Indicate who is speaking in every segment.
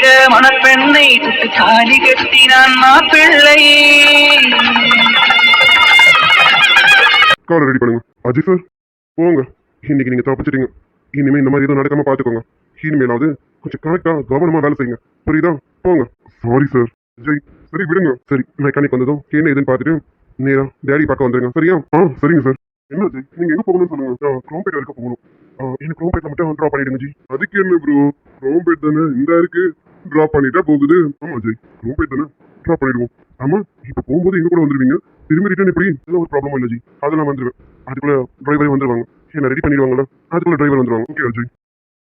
Speaker 1: கட்டிட மணப்பெண்ணை சுட்டு தாலி கட்டினான் மாப்பிள்ளை.
Speaker 2: காலை ரெடி பண்ணுங்க. அஜய் சார் போங்க. இன்னைக்கு நீங்க தப்பிச்சிட்டீங்க. இனிமே இந்த மாதிரி எதுவும் நடக்காம பாத்துக்கோங்க. இனிமேலாவது கொஞ்சம் கரெக்டா கவனமா வேலை செய்யுங்க. புரியுதா? போங்க. Sorry sir. அஜய் சரி விடுங்க. சரி மெக்கானிக் வந்ததும் என்ன எதுன்னு பாத்துட்டு நேரா டேடி பார்க்க வந்துருங்க. சரியா? சரிங்க சார். என்ன அஜய் நீங்க எங்க போகணும்னு சொல்லுங்க. குரோம்பேட் வரைக்கும் போகணும். எனக்கு குரோம்பேட்ல மட்டும் ட்ராப் பண்ணிடுங்க ஜி. அதுக்கு என்ன ப்ரோ, குரோம்பேட் தானே இந்த இருக்கு, ட்ராப் பண்ணிட்டா போகுது. ஆமா அஜய் குரோம்பேட் தானே, ட்ராப் பண்ணிடுவோம். ஆமா இப்ப போகும்போது எங்க கூட வந்துருவீங்க, திரும்பி ரிட்டர்ன் எப்படி? இதெல்லாம் ஒரு ப்ராப்ளம் இல்லை ஜி, அதெல்லாம் வந்துருவேன். அதுக்குள்ள டிரைவரே வந்துருவாங்க, என்ன ரெடி பண்ணிடுவாங்கல்ல, அதுக்குள்ள டிரைவர் வந்துருவாங்க. ஓகே அஜய்.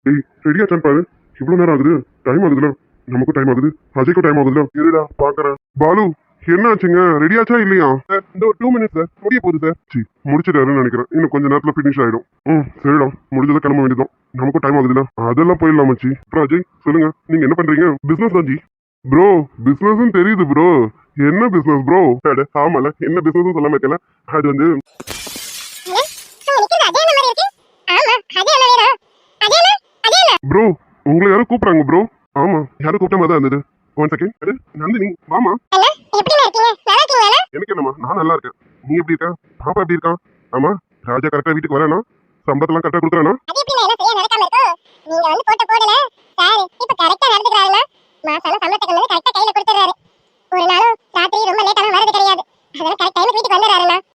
Speaker 2: டேய் ரெடியா சான் பாரு, இவ்வளவு நேரம் ஆகுது, டைம் ஆகுதுல, நமக்கும் டைம் ஆகுது, அஜய்க்கும் டைம் ஆகுதுல. இருடா பாக்குறேன். பாலு என்ன ஆச்சுங்க, ரெடியாச்சா இல்லையா? இந்த ஒரு 2 மினிட்ஸ் சார், முடிய போகுது சார். சி முடிச்சிட்டாருன்னு நினைக்கிறேன், இன்னும் கொஞ்ச நேரத்துல ஃபினிஷ் ஆயிடும். சரிடா முடிஞ்சதை கிளம்ப வேண்டியதான், நமக்கும் டைம் ஆகுதுல. அதெல்லாம் போயிடலாம் மச்சி. அப்புறம் அஜய் சொல்லுங்க, நீங்க என்ன பண்றீங்க? பிசினஸ் தான் ஜி. ப்ரோ பிசினஸ் தெரியுது ப்ரோ, என்ன பிசினஸ் ப்ரோ? ஆமால என்ன பிசினஸ் சொல்ல மாட்டேல, அது வந்து ப்ரோ உங்களை யாரும் கூப்பிடுறாங்க ப்ரோ. ஆமா யாரும் கூப்பிட்ட மாதிரி தான் இருந்தது. 1 செகண்ட். நந்தினி வாமா. எனக்கு என்னமா, நான் நல்லா இருக்கேன். நீ எப்படி இருக்க? பாப்பா எப்படி இருக்கா? ஆமா ராஜா கரெக்டா வீட்டுக்கு வரானா? சம்பளத்தெல்லாம் கரெக்டா கொடுக்குறானா?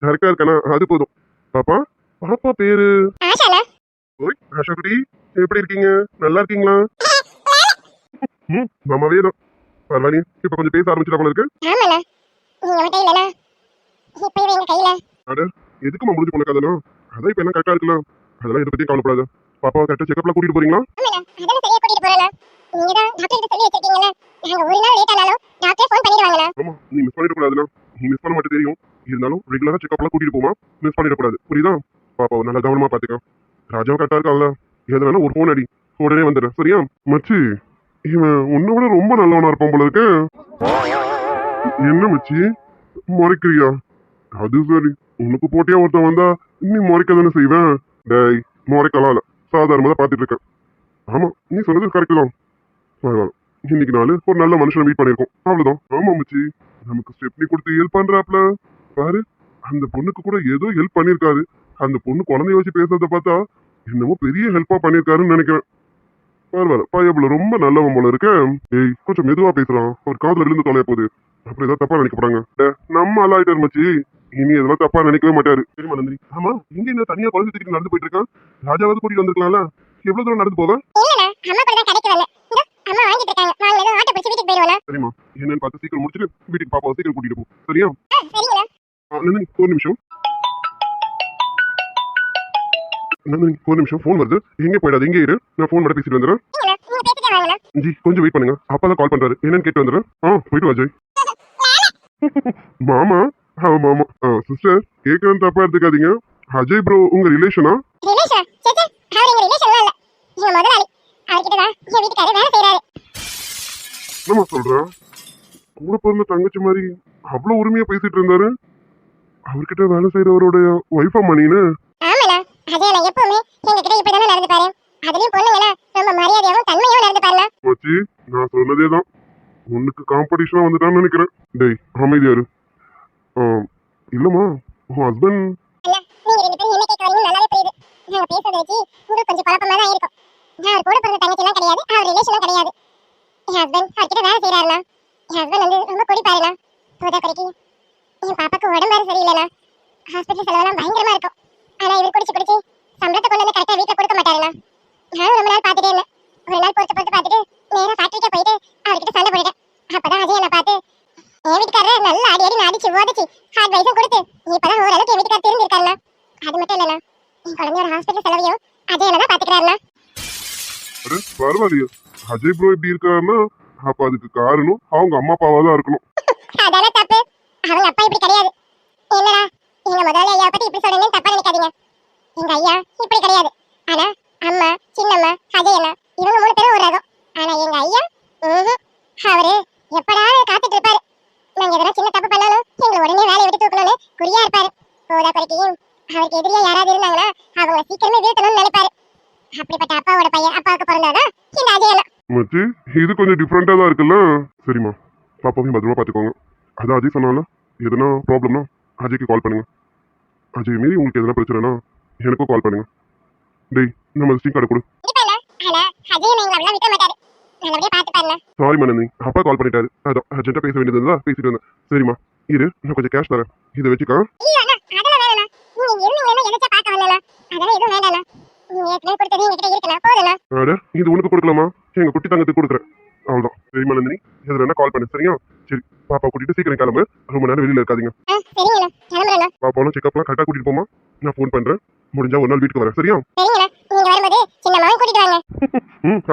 Speaker 2: கரெக்டா இருக்கானா? அது போதும். பாப்பா பாப்பா பேரு ஓய் ஆஷா குட்டி, எப்படி இருக்கீங்க? நல்லா இருக்கீங்களா? மாமாவே தான். பரவாயில்லையே இப்ப கொஞ்சம் பேச ஆரம்பிச்சிட்டா போல இருக்கு. அட எதுக்குமா முடிஞ்சு போன கதெல்லாம்? அதான் இப்ப என்ன கரெக்டா இருக்குல்ல, அதெல்லாம் இதை பத்தி கவலைப்படாத. பாப்பாவை கரெக்டா செக்அப்லாம் கூட்டிட்டு போறீங்களா? ஆமா நீ மிஸ் பண்ணிட கூடாதுல, நீ மிஸ் பண்ண மாட்டே தெரியும், இருந்தாலும் ரெகுலரா செக்அப்லாம் கூட்டிட்டு போமா, மிஸ் பண்ணிட கூடாது. புரியுதா? பாப்பாவை நல்லா கவனமா பாத்துக்க. ராஜாவும் கரெக்டா இருக்கான்ல, எதுனாலும் ஒரு போன் அடி, உடனே வந்துடுறேன். சரியா மச்சி? இவன் உன்னை விட ரொம்ப நல்லவனா இருப்பான் போல இருக்கு. என்ன மச்சி முறைக்கிறியா? அது சரி, உனக்கு போட்டியா ஒருத்தன் வந்தா நீ முறைக்க தானே செய்வேன். டேய் முறைக்கலாம் இல்ல, சாதாரணமா தான் பாத்துட்டு இருக்கேன். ஆமா நீ சொன்னது கரெக்ட் தான். பரவாயில்ல, இன்னைக்கு நாள் ஒரு நல்ல மனுஷனை மீட் பண்ணிருக்கோம், அவ்வளவுதான். ஆமா மச்சி, நமக்கு ஸ்டெப்னி கொடுத்து ஹெல்ப் பண்றாப்ல பாரு. அந்த பொண்ணுக்கு கூட ஏதோ ஹெல்ப் பண்ணிருக்காரு. அந்த பொண்ணு குழந்தைய வச்சு பேசுறத பார்த்தா என்னமோ பெரிய ஹெல்ப்பா பண்ணிருக்காருன்னு நினைக்கிறேன். பரவாயில்ல, பையப்புல ரொம்ப நல்லவன் போல இருக்க. ஏய் கொஞ்சம் மெதுவா பேசுறான், ஒரு காதுல விழுந்து தொலைய போகுது. அப்புறம் ஏதாவது தப்பா நினைக்க போறாங்க. நம்ம அல்லாயிட்டார் மச்சி, இனி இதெல்லாம் தப்பா நினைக்கவே மாட்டாரு. சரிமா நந்தினி? ஆமா இங்க என்ன தனியா குழந்தை தூக்கிட்டு நடந்து போயிட்டு இருக்கான்? ராஜாவது கூட்டிட்டு வந்திருக்கலாம்ல, எவ்வளவு தூரம் நடந்து போவ? சரிமா என்னன்னு பார்த்து சீக்கிரம் முடிச்சுட்டு வீட்டுக்கு பாப்பாவை சீக்கிரம் கூட்டிட்டு போ. சரியா? நந்தினி ஒரு நிமிஷம். நந்தினி ஒரு நிமிஷம், போன் வருது. எங்க போயிடாது, இங்கே இரு, நான் போன் மட்டும் பேசிட்டு வந்துடுறேன். ஜி கொஞ்சம் வெயிட் பண்ணுங்க, அப்பா தான் கால் பண்றாரு, என்னன்னு கேட்டு வந்துடுறேன். போயிட்டு வா அஜய். மாமா? மாமா சிஸ்டர் கேட்கறேன்னு தப்பா எடுத்துக்காதீங்க. அஜய் ப்ரோ உங்க ரிலேஷனா? என்னமா சொல்ற? கூட பிறந்த தங்கச்சி மாதிரி அவ்வளவு உரிமையா பேசிட்டு இருந்தாரு. அவர்கிட்ட வேலை செய்யறவரோட ஒய்ஃபா மணின்னு? மச்சி நான் சொன்னதேதான், உனக்கு காம்படிஷனா வந்துட்டான்னு நினைக்கிறேன். டேய் அமைதியாரு. இல்லம்மா உன் ஹஸ்பண்ட்
Speaker 3: பாப்பாக்கு உடம்பு வேற சரியில்லைண்ணா, ஹாஸ்பிட்டல் செலவெல்லாம் பயங்கரமா இருக்கும். ஆனா இவர் குடிச்சு குடிச்சு சம்பளத்தை கொண்டு வந்து கரெக்டா வீட்டுல கொடுக்க மாட்டாருண்ணா. நானும் ரொம்ப நாள் பாத்துட்டே இருந்தேன். ஒரு நாள் பொறுத்து பார்த்துட்டு நேரா ஃபேக்டரிக்கே போயிட்டு அவர்கிட்ட சண்டை போட்டுட்டேன். அப்பதான் அஜய் என்ன பார்த்து என் வீட்டுக்காரர் நல்லா அடி அடி அடிச்சு ஓதிச்சு அட்வைஸும் கொடுத்து இப்பதான் ஓரளவுக்கு என் வீட்டுக்காரர் தெரிஞ்சிருக்காருண்ணா. அது மட்டும் இல்லைண்ணா, என் குழந்தையோட ஹாஸ்பிட்டல் செலவையும் அஜய் என்ன தான் பாத்துக்கிறாருண்ணா.
Speaker 2: பரவாயில்லையா? அஜய் ப்ரோ இப்படி இருக்காருன்னா அப்ப அதுக்கு காரணம் அவங்க அம்மா அப்பாவா தான் இருக்கணும்.
Speaker 3: அதான தப்பு, அவங்க அப்பா இப்படி கிடையாது. என்னடா எங்க முதல்ல ஐயா பத்தி இப்படி சொல்றீங்கன்னு தப்பா நினைக்காதீங்க. எங்க ஐயா இப்படி கிடையாது. ஆனா அம்மா சின்னம்மா அஜய் அண்ணா இவங்க 3 பேரும் ஒரு ரகம். ஆனா எங்க ஐயா அவரு எப்படா காத்துட்டு இருப்பாரு. நாங்க எதனா சின்ன தப்பு பண்ணாலும் எங்களை உடனே வேலையை விட்டு தூக்கணும்னு குறியா இருப்பாரு. போதா குறைக்கையும் அவருக்கு எதிரியா யாராவது இருந்தாங்கன்னா அவங்க சீக்கிரமே வீழ்த்தணும்னு நினைப்பாரு. அப்படிப்பட்ட அப்பாவோட பையன் அப்பாவுக்கு பிறந்தாதான் இந்த அஜய் அண்ணா.
Speaker 2: மச்சி இது கொஞ்சம் டிஃப்ரெண்டா தான் இருக்குல்ல. சரிம்மா, பாப்பாவையும் பத்திரமா பார்த்துக்கோங்க. அதான் அஜய் சொன்னால, எதுனா ப்ராப்ளம்னா அஜய்க்கு கால் பண்ணுங்க. அஜய் மீறி உங்களுக்கு எதனா பிரச்சனைனா எனக்கும் கால் பண்ணுங்க. டேய், நம்ம ஸ்டிக் கார்டு கொடு. சாரி மனந்தி, அப்பா கால் பண்ணிட்டாரு. அதான் அர்ஜென்ட்டா பேச வேண்டியது இருந்தா பேசிட்டு இருந்தேன். சரிம்மா, இரு, நான் கொஞ்சம் கேஷ் தரேன், இதை வச்சுக்கா. அட, இது உனக்கு கொடுக்கலாமா? எங்க குட்டி தங்கத்துக்கு கொடுக்குறேன், அவ்வளவுதான். சரி மனந்தினி, எதுல என்ன கால் பண்ணு, சரியா? சரி, பாப்பா கூட்டிட்டு சீக்கிரம் கிளம்பு, ரொம்ப நேரம் வெளியில இருக்காதீங்க. பாப்பாவும் செக்அப்லாம் கரெக்டா கூட்டிட்டு போமா, நான் ஃபோன் பண்றேன். முடிஞ்சா ஒரு நாள் வீட்டுக்கு வரேன், சரியா?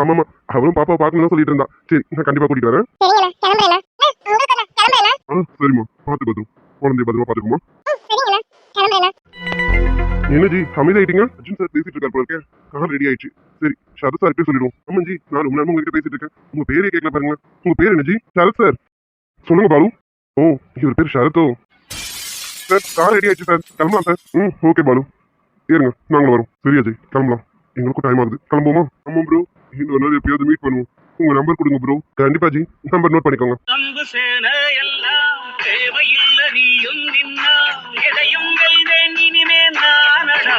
Speaker 2: ஆமாமா, அவரும் பாப்பா பார்க்கணும்னு சொல்லிட்டு இருந்தா. சரி, நான் கண்டிப்பா கூட்டிட்டு வரேன். சரிம்மா, பாத்து பத்திரம், குழந்தைய பத்திரமா பாத்துக்குமா. என்னஜி அமைதியாயிட்டீங்க? அர்ஜுன் சார் பேசிட்டு இருக்காரு போல இருக்கேன். கார் ரெடி ஆயிடுச்சு. சரி, சரத் சார் கிட்ட சொல்லிடுவோம். ஆமாஞ்சி, நான் ரொம்ப நேரம் உங்ககிட்ட பேசிட்டு இருக்கேன். உங்க பேரே கேட்கல பாருங்க. உங்க பேர் என்னஜி? சரத் சார். சொல்லுங்க பாலு. ஓ, இவர் பேர் சரத்தோ. சார், கார் ரெடி ஆயிடுச்சு சார், கிளம்பலாம் சார். ஓகே பாலு, ஏறுங்க, நாங்களும் வரோம். சரி அஜய், கிளம்பலாம், எங்களுக்கும் டைம் ஆகுது. கிளம்புவோமா? ஆமா ப்ரோ, இந்த ஒரு நாள் எப்பயாவது மீட் பண்ணுவோம். உங்க நம்பர் கொடுங்க ப்ரோ. கண்டிப்பா ஜி, நம்பர் நோட் பண்ணிக்கோங்க.
Speaker 1: அன்பு சேன எல்லாம் தேவையில்லை, நீயும் நின்னா எதையும் வெல்வேன் இனிமே நானடா.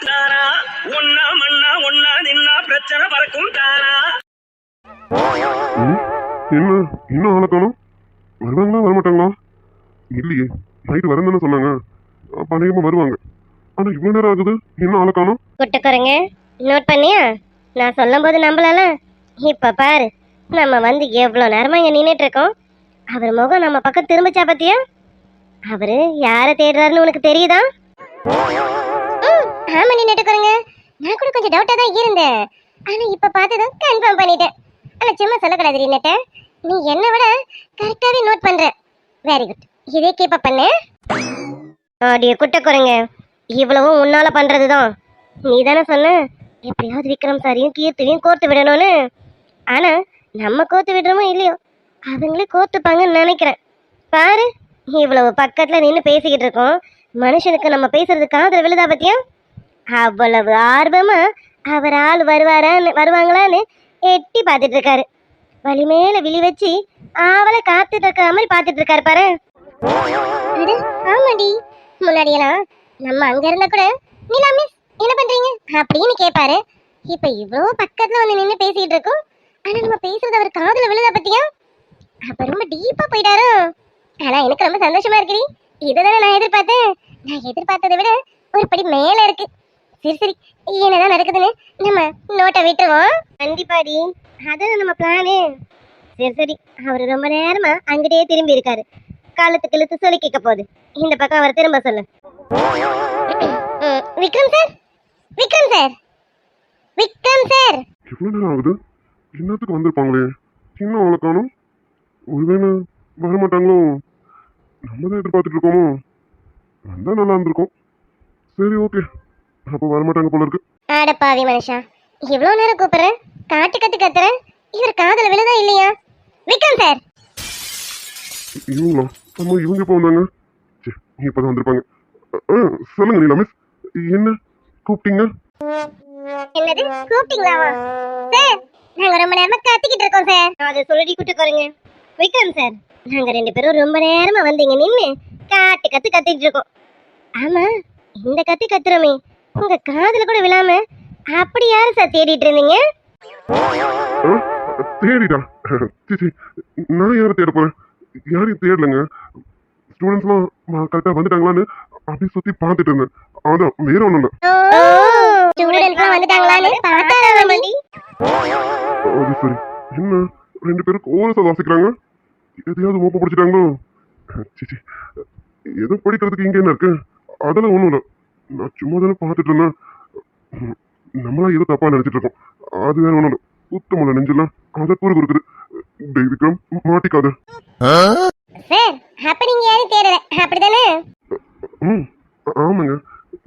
Speaker 1: தானா ஒன்னா மண்ணா ஒன்னா நின்னா பிரச்சனை பறக்கும் தானா.
Speaker 2: என்ன இன்னும் ஆளை காணோம்? வருவாங்களா வரமாட்டாங்களா? இல்லையே, நைட்டு வரேன்னு தானே சொன்னாங்க. அப்ப அநேகமா வருவாங்க. ஆனா இவ்வளவு நேரம் ஆகுது, இன்னும் ஆளை காணோம்.
Speaker 4: குட்டுக்குறங்க, நோட் பண்ணியா? நான் சொல்லும் போது நம்பலால. இப்ப பாரு, நம்ம வந்து எவ்வளவு நேரமா இங்க நின்னுட்டு இருக்கோம். அவர் முகம் நம்ம பக்கம் திரும்பிச்சா பத்தியா? அவரு யார தேடுறாருன்னு உனக்கு தெரியுதா? ஆமா, நின்னுட்டுக்குறங்க, நான் கூட கொஞ்சம் டவுட்டா தான் இருந்தேன். ஆனா இப்ப பார்த்ததும் கன்ஃபார்ம் பண்ணிட்டேன். ஆனா சும்மா சொல்லக்கூடாது நின்னுட்ட, நீ என்ன விட கரெக்டாவே நோட் பண்ற. வெரி குட், இதே கீப் அப் பண்ணு. ஆடிய குட்டக்குறங்க, இவ்வளவும் உன்னால பண்றதுதான். நீ தானே சொன்ன எப்படியாவது விக்ரம் சாரியும் கீர்த்தியும் கோர்த்து விடணும்னு. ஆனா நம்ம கோர்த்து விடுறோமோ இல்லையோ, அவங்களே கோர்த்துப்பாங்கன்னு நினைக்கிறேன். பாரு, இவ்வளவு பக்கத்துல நின்று பேசிக்கிட்டு இருக்கோம். மனுஷனுக்கு நம்ம பேசுறது காதுல விழுதா பத்தியா? அவ்வளவு ஆர்வமா அவர் ஆள் வருவாங்களான்னு எட்டி பார்த்துட்டு இருக்காரு. வழி மேல விழி வச்சு அவளை காத்துட்டு இருக்கிற மாதிரி பார்த்துட்டு இருக்காரு பாரு. ஆமாடி, முன்னாடியெல்லாம் நம்ம அங்க இருந்தா கூட நீலா மிஸ் என்ன பண்றீங்க அப்படின்னு கேட்பாரு. இப்ப இவ்வளவு பக்கத்துல வந்து நின்று பேசிட்டு இருக்கோம். ஆனா நம்ம பேசுறது அவர் காதுல விழுதா பத்தியா? அப்ப ரொம்ப டீப்பா போயிட்டாரு. ஆனா எனக்கு ரொம்ப சந்தோஷமா இருக்குடி. இதுதானே நான் எதிர்பார்த்தேன். நான் எதிர்பார்த்ததை விட ஒரு படி மேல இருக்கு. சரி சரி, என்னதான் நடக்குதுன்னு நம்ம நோட்டை விட்டுருவோம். கண்டிப்பாடி, அதான் நம்ம பிளானு. சரி சரி, அவரு ரொம்ப நேரமா அங்கிட்டே திரும்பி இருக்காரு. காலத்துக்கு இழுத்து சொல்லி கேட்க போகுது. இந்த பக்கம் அவர் திரும்ப சொல்லு. Vikram sir, Vikram sir, Vikram sir.
Speaker 2: எவ்வளவு நேரம் ஆகுது? என்னத்துக்கு வந்திருப்பாங்களே, இன்னும் அவளை காணோம். ஒருவேளை வரமாட்டாங்களோ? நம்ம தான் எதிர்பார்த்துட்டு இருக்கோமோ? வந்தா நல்லா இருந்திருக்கும். சரி ஓகே, அப்போ வரமாட்டாங்க போல இருக்கு.
Speaker 4: ஆடப்பாவி மனுஷா, இவ்வளவு நேரம் கூப்பிடுறேன், காட்டு கத்து கத்துறேன், இவர் காதல விழுதா இல்லையா? விக்ரம் சார்.
Speaker 2: இவங்களா? அம்மா, இவங்க எப்போ வந்தாங்க? சரி, இப்பதான் வந்திருப்பாங்க. சொல்லுங்க நீலா மிஸ், என்ன கூப்பிட்டீங்க?
Speaker 4: என்னது கூப்பிட்டீங்களாவா? சார், நாங்க ரொம்ப நேரமா கத்திக்கிட்டு இருக்கோம் சார். அதை சொல்லி கூட்டுக்கோங்க. விக்ரம் சார், நாங்க ரெண்டு பேரும் ரொம்ப நேரமா வந்தீங்க நின்னு காட்டு கத்து கத்திட்டு இருக்கோம். ஆமா, இந்த கத்தி கத்துறோமே உங்க காதுல கூட விழாம அப்படி யாரு சார் தேடிட்டு இருந்தீங்க?
Speaker 2: தேடிட்டா? சரி, நான் யாரை தேட போறேன்? யாரையும் தேடலங்க. ஸ்டூடெண்ட்ஸ்லாம் கரெக்டா வந்துட்டாங்களான்னு அப்படி சுத்தி பார்த்துட்டு இருந்தேன். அதான், வேற ஒண்ணும் இல்ல.
Speaker 4: ஸ்டூடெண்ட்ஸ்லாம் வந்துட்டாங்களான்னு பார்த்தாரா மண்டி?
Speaker 2: அது சரி, என்ன ரெண்டு பேரும் கோரஸா வாசிக்கிறாங்க? எதையாவது மோப்ப பிடிச்சிட்டாங்களோ? சிச்சி, எதுவும் படிக்கிறதுக்கு இங்க என்ன இருக்கு? அதெல்லாம் ஒண்ணும் இல்ல, நான் சும்மா தானே பார்த்துட்டு இருந்தேன். நம்மளா ஏதோ தப்பா நினைச்சிட்டு இருக்கோம். அது வேற ஒண்ணும் இல்ல, சுத்தமுள்ள நெஞ்செல்லாம் அதை கூறு இருக்குது. டேய் விக்ரம், மாட்டிக்காத.
Speaker 4: சார், அப்ப நீங்க யாரும் தேடல அப்படிதானே?
Speaker 2: ஆமாங்க,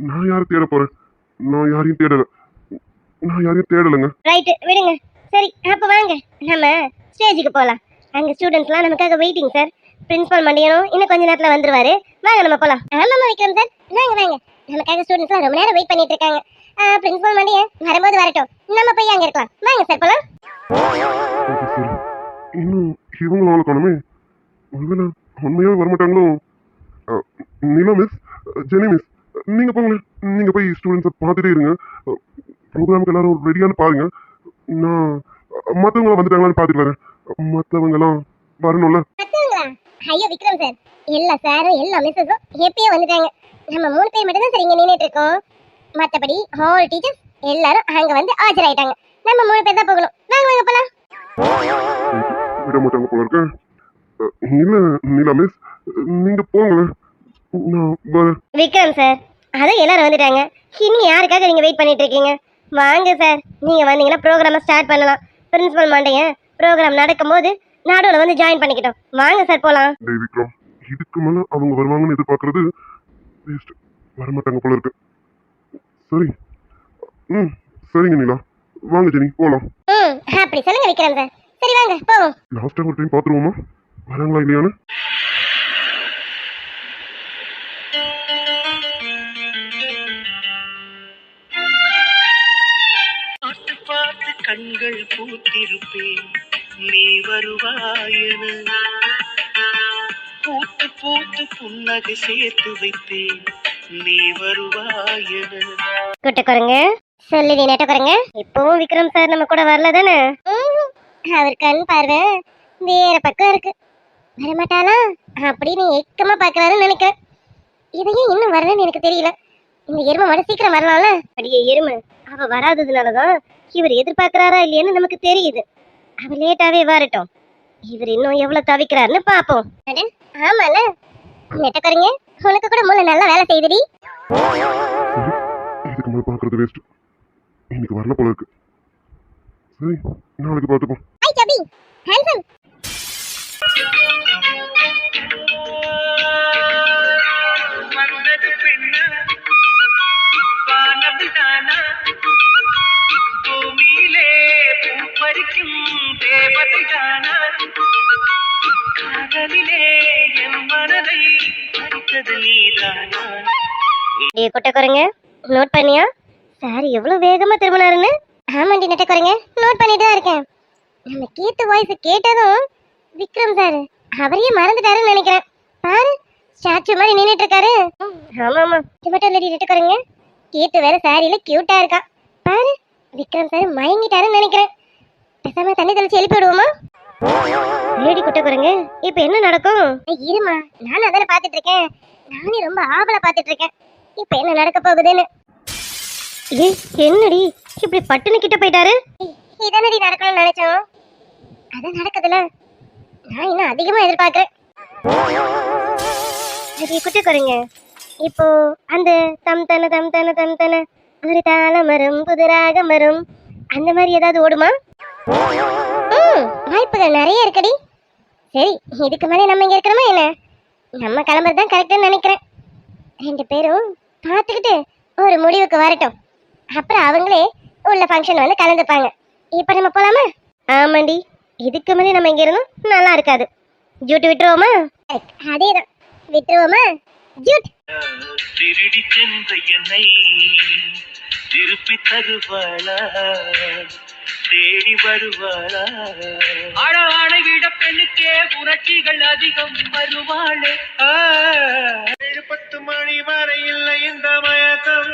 Speaker 2: நான் யாரை தேட போறேன்? நான் யாரையும் தேடலைங்க.
Speaker 4: ரைட், விடுங்க. சரி, அப்ப வாங்க நம்ம ஸ்டேஜுக்கு போலாம். அங்க ஸ்டூடெண்ட்ஸ்லாம் நமக்காக வெயிட்டிங் சார். பிரின்சிபல் மண்டியனும் இன்னும் கொஞ்ச நேரத்துல வந்துருவாரு. வாங்க நம்ம போலாம். ஆமாமா விக்ரம் சார், வாங்க வாங்க. நமக்காக ஸ்டூடெண்ட்ஸ்லாம் ரொம்ப நேரம் வெயிட் பண்ணிட்டு இருக்காங்க. பிரின்சிபல் மண்டிய வரும்போது வரட்டும், நம்ம போய் அங்க இருக்கலாம். வாங்க சார் போலாம்.
Speaker 2: அது சரி. இன்னும் இவங்களும் ஆளை காணுமே. ஒருவேளை உண்மையாவே வரமாட்டாங்களோ? அஹ், நிலா மிஸ், ஜெனி மிஸ், நீங்க போங்களேன். நீங்க போய் ஸ்டூடெண்ட்ஸை பார்த்துட்டே இருங்க. ப்ரோக்ராமுக்கு எல்லாரும் ரெடியானு பாருங்க. நான் மற்றவங்களாம் வந்துட்டாங்களான்னு பார்த்துட்டு வரேன். மற்றவங்கலாம் வரணும்ல.
Speaker 4: மத்தவங்களா? ஐயோ விக்ரம் சார், எல்லா சாரும் எல்லா மிஸ்ஸஸும் எப்பயே வந்துட்டாங்க. நம்ம 3 பேர் மட்டும் தான் சார் இங்க நின்னுட்டு இருக்கோம். மத்தபடி ஹால் டீச்சர்ஸ் எல்லாரும் அங்க வந்து ஆஜராயிட்டாங்க. நம்ம 3 பேர் தான் போகணும். வாங்க வாங்க போலாம்.
Speaker 2: விட மாட்டாங்க போல இருக்கு. இல்ல நிலா மிஸ், நீங்க போங்களேன். நான் வரேன்.
Speaker 4: விக்ரம் சார், அதான் எல்லாரும் வந்துட்டாங்க. இனி யாருக்காக நீங்க வெயிட் பண்ணிட்டு இருக்கீங்க? வாங்க சார், நீங்க வந்தீங்கன்னா ப்ரோக்ராமை ஸ்டார்ட் பண்ணலாம். பிரின்சிபல் மண்டைய ப்ரோக்ராம் நடக்கும்போது நடுவில் வந்து ஜாயின் பண்ணிக்கிட்டோம். வாங்க சார் போலாம்.
Speaker 2: டேய் விக்ரம், இதுக்கு மேல அவங்க வருவாங்கன்னு எதிர்பார்க்கறது வேஸ்ட். வரமாட்டாங்க போல இருக்கு. சரி, சரிங்க நிலா, வாங்க ஜெனி போலாம்.
Speaker 4: அப்படி சொல்லுங்க விக்ரம் சார். சரி வாங்க போவோம்.
Speaker 2: லாஸ்ட் டைம் ஒரு டைம் பார்த்துருவோமா வராங்களா இல்லையான்னு?
Speaker 1: பார்த்து பார்த்து கண்கள் பூத்திருப்பேன், நீ வருவாயன. பூத்து பூத்து புன்னகை சேர்த்து வைப்பேன், நீ வருவாயன.
Speaker 4: குட்டக்குறங்க சொல்லி நீ நெட்டக்குறங்க. இப்பவும் விக்ரம் சார் நம்ம கூட வரல தானே? அவர் கண் பார்வை வேற பக்கம் இருக்கு. வரமாட்டாளா அப்படின்னு ஏக்கமா பாக்குறாருன்னு நினைக்கிறேன். இதையும் இன்னும் வரலன்னு எனக்கு தெரியல. இந்த எருமை மாடு சீக்கிரம் வரலாம்ல. அடியே எருமை, அவ வராததுனாலதான் இவர் எதிர்பார்க்கிறாரா இல்லையான்னு நமக்கு தெரியுது. அவ லேட்டாவே வரட்டும். இவர் இன்னும் எவ்வளவு தவிக்கிறாருன்னு பாப்போம். ஆமால நெட்டக்குறங்க, உனக்கு கூட மூளை நல்லா வேலை செய்யுதுடி.
Speaker 2: சரி, இதுக்கு மேல பார்க்கறது வேஸ்ட். இன்னைக்கு வரல போல இருக்கு. சரி, நாளைக்கு பார்த்துப்போம்.
Speaker 4: Hi Sabi, handsome.
Speaker 1: வந்தது பெண்ணா, வானவில் தானா, பூமியிலே பூ பறிக்கும் தேவதை தானா, காதலிலே என் மனதை பறித்தது நீதானா.
Speaker 4: ஏ குட்டக்குறங்க, நோட் பண்ணியா சார் எவ்வளவு வேகமா திரும்பினாருன்னு? ஆமாண்டி நெட்டக்குறங்க, நோட் பண்ணிட்டு தான் இருக்கேன். நம்ம கீத்து வாய்ஸ் கேட்டதும் விக்ரம் சார் அவரையே மறந்துட்டாருன்னு நினைக்கிறேன். பாரு, ஸ்டாச்சு மாதிரி நின்னுட்டு இருக்காரு. ஆமா ஆமா, இது மட்டும் இல்லடி நெட்டக்குறங்க, கீத்து வேற சாரியில கியூட்டா இருக்கா. பாரு, விக்ரம் சார் மயங்கிட்டாருன்னு நினைக்கிறேன். பேசாம தண்ணி தெளிச்சு எழுப்பி விடுவோமா? லேடி குட்டக்குறங்க, இப்ப என்ன நடக்கும்? இருமா, நானும் அதான பாத்துட்டு இருக்கேன். நானே ரொம்ப ஆவலா பாத்துட்டு இருக்கேன் இப்ப என்ன நடக்க போகுதுன்னு. ஏய் என்னடி இப்படி பட்டுன்னு கிட்ட போயிட்டாரு? இதனடி நடக்கணும்னு நினைச்சோம், அதான் நடக்குதுல. நான் இன்னும் அதிகமா எதிர்பார்க்கிறேன். சரி குட்டக்குறங்க, இப்போ அந்த தம் தன ஒரு தாளமரம் புதுராக மரம் அந்த மாதிரி ஏதாவது ஓடுமா? வாய்ப்புகள் நிறைய இருக்குடி. சரி, இதுக்கு மேலே நம்ம இங்க இருக்கிறோமா என்ன? நம்ம கிளம்புறது தான் கரெக்டுன்னு நினைக்கிறேன். 2 பேரும் பார்த்துக்கிட்டு ஒரு முடிவுக்கு வரட்டும். அப்புறம் அவங்களே உள்ள ஃபங்க்ஷன் வந்து கலந்துப்பாங்க. இப்போ நம்ம போலாமா? ஆமாண்டி, இதுக்கு மேலே நம்ம இங்க இருந்தோம் நல்லா இருக்காது. ஜூட் விட்டுருவோமா? அதேதான், விட்டுருவோமா? ஜூட்.
Speaker 1: திருடி சென்ற என்னை திருப்பி தருவாளா, தேடி வருவாளா. அழகான விட பெண்ணுக்கே உணர்ச்சிகள் அதிகம் வருவாளே. 10 மணி வரை இல்லை இந்த மயக்கம்,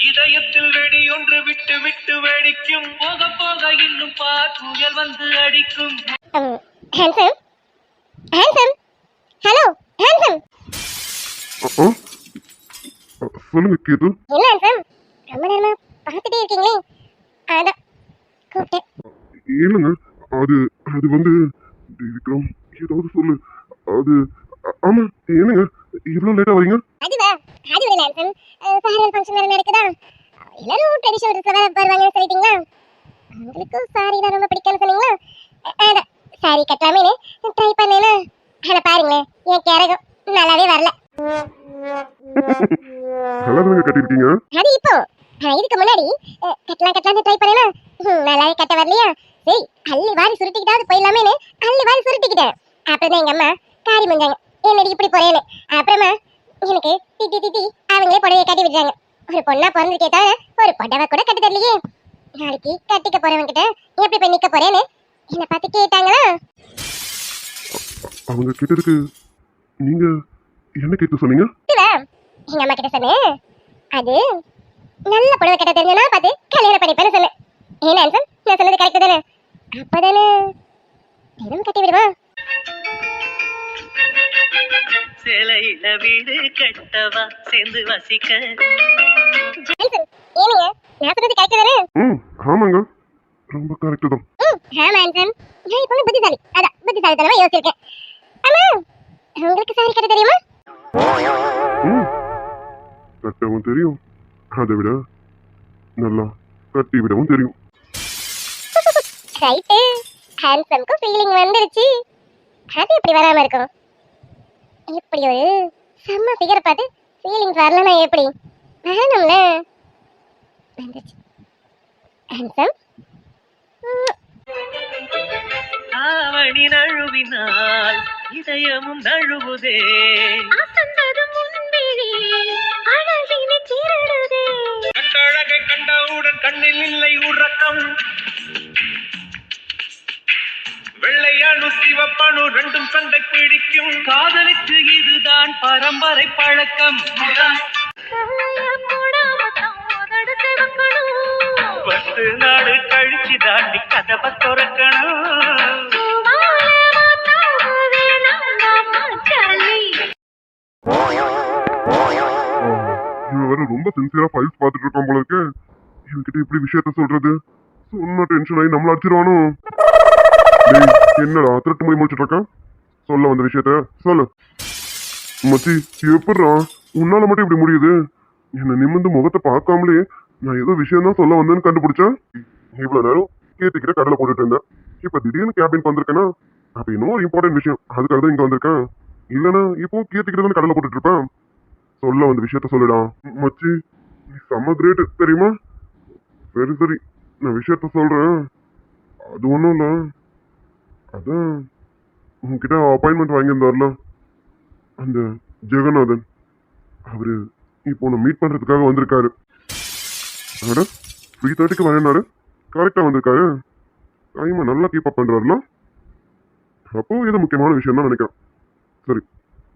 Speaker 1: இதயத்தில் வெடி ஒன்று விட்டு விட்டு வெடிக்கும். போக போக இன்னும் புயல் வந்து அடிக்கும்.
Speaker 4: Handsome, handsome, hello handsome.
Speaker 2: சொல்லுங்க கேது.
Speaker 4: இல்ல ஹேண்ட்ஸம், ரொம்ப நேரமா பார்த்துட்டே இருக்கீங்களே, அதான் கூப்பிட்டேன்.
Speaker 2: இல்லைங்க, அது அது வந்து டேய் விக்ரம், ஏதாவது சொல்லு. அது ஆமா, என்னங்க இவ்வளோ லேட்டா வரீங்க?
Speaker 4: அதுவா, அது ஒரு ஹேண்ட்ஸம், ஃபேர்வெல் ஃபங்க்ஷன் வேற நடக்குதா. எல்லாரும் ட்ரெடிஷனல் ட்ரெஸ்ல வேற வருவாங்கன்னு சொல்லிட்டீங்களா? உங்களுக்கு சாரிலாம் ரொம்ப பிடிக்கும்னு சொன்னீங்களா? அதான் சாரி கட்டலாமேனு ட்ரை பண்ணேன்னா, ஆனா பாருங்களேன், என் கேரகம் நல்லாவே வரல.
Speaker 2: நல்லாதாங்க கட்டியிருக்கீங்க.
Speaker 4: அது இப்போ, ஆனா இதுக்கு முன்னாடி கட்டலாம்னு ட்ரை பண்ணேனா நல்லாவே கட்ட வரலையா? சரி, அள்ளி வாரி சுருட்டிக்கிட்டாவது போயிடலாமேனு அள்ளி வாரி சுருட்டிக்கிட்டேன். அப்புறம் தான் எங்க அம்மா காரி முடிஞ்சாங்க, என்னடி இப்படி போறேன்னு. அப்புறமா எனக்கு திட்டி திட்டி அவங்களே புடவையை கட்டி விடுறாங்க. ஒரு பொண்ணா பிறந்திருக்கே தவிர ஒரு புடவை கூட கட்டி தரலையே. நாளைக்கு கட்டிக்க போறவங்க கிட்ட எப்படி போய் நிக்க போறேன்னு என்ன பார்த்து கேட்டாங்களா?
Speaker 2: அவங்க கேட்டதுக்கு நீங்க என்ன கேட்க சொன்னீங்க?
Speaker 4: இதுவா? எங்க அம்மா கிட்ட சொன்னேன். அது நல்ல புடவை கட்ட தெரிஞ்சனா பார்த்து கல்யாணம் பண்ணிப்பேன்னு சொன்னேன். ஏன் ஆன்சர்? நான் சொன்னது கரெக்ட் தானே? அப்பதானே தினம் கட்டி விடுவா.
Speaker 1: சேலையில வீடு கட்டவா சேர்ந்து வசிக்க.
Speaker 4: ஆன்சர் ஏனுங்க? நான் சொன்னது கரெக்ட் தானே?
Speaker 2: ஆமாங்க, ரொம்ப கரெக்ட் தான்.
Speaker 4: ஆமா ஆன்சர். நான் இப்போ புத்திசாலி. அதான் புத்திசாலித்தனமா யோசிச்சிருக்கேன். ஆமா, உங்களுக்கு சாரி கட்ட தெரியுமா?
Speaker 2: கட்டவும் தெரியும், அதை விட நல்லா கட்டி விடவும் தெரியும்.
Speaker 4: ரைட்டு. ஹேண்ட்ஸம்க்கு ஃபீலிங் வந்துருச்சு. அது எப்படி வராம இருக்கும்? இப்படி ஒரு செம்ம ஃபிகர் பார்த்து ஃபீலிங்ஸ் வரலனா எப்படி? வேணும்ல. வந்துச்சு. ஹேண்ட்ஸம்.
Speaker 1: ஆவணி நழுவினால் இதயமும் நழுவுதே. கட்டழகை கண்டவுடன் கண்ணில் இல்லை உறக்கம். வெள்ளையானு சிவப்பானு ரெண்டும் சண்டை பிடிக்கும். காதலுக்கு இதுதான் பரம்பரை பழக்கம். 10 நாள் கழிச்சு தாண்டி கதவை திறக்கணும்.
Speaker 2: இவன் வேற ரொம்ப சின்சியரா ஃபைல்ஸ் பார்த்துட்டு இருக்கான் போல இருக்கு. இவன்கிட்ட இப்படி விஷயத்த சொல்றது சொன்ன டென்ஷன் ஆகி நம்மள அடிச்சிருவானோ. என்னடா திருட்டு மொழி முடிச்சுட்டு இருக்கான்? சொல்ல வந்த விஷயத்த சொல்லு மச்சி. எப்படிடா உன்னால மட்டும் இப்படி முடியுது? என்ன நிமிந்து முகத்தை பார்க்காமலே நான் ஏதோ விஷயம் தான் சொல்ல வந்தேன்னு கண்டுபிடிச்சேன். இவ்வளவு நேரம் கேட்டுக்கிட்ட கடலை போட்டுட்டு இருந்தேன். இப்ப திடீர்னு கேபின் வந்திருக்கேன்னா அப்ப இன்னும் ஒரு இம்பார்ட்டன்ட் விஷயம், அதுக்காக தான் இங்க வந்திருக்கேன். இல்லைன்னா இப்போ கேட்டுக்கிட்ட கடலை போட்டுட்டு இருப்பேன். சொல்ல வந்த விஷயத்த சொல்லுடா மச்சி. நீ செம்ம கிரேட் தெரியுமா? சரி சரி, நான் விஷயத்த சொல்றேன். அது ஒன்றும் இல்லை, அதான் உங்ககிட்ட அப்பாயின்மெண்ட் வாங்கியிருந்தார்ல அந்த ஜெகநாதன், அவரு இப்போ உன்னை மீட் பண்றதுக்காக வந்திருக்காரு. அட 3:30க்கு வரேன்னாரு, கரெக்டா வந்திருக்காரு. டைமை நல்லா கீப் அப் பண்றாருல. அப்போ இது முக்கியமான விஷயம் தான் நினைக்கிறேன். சரி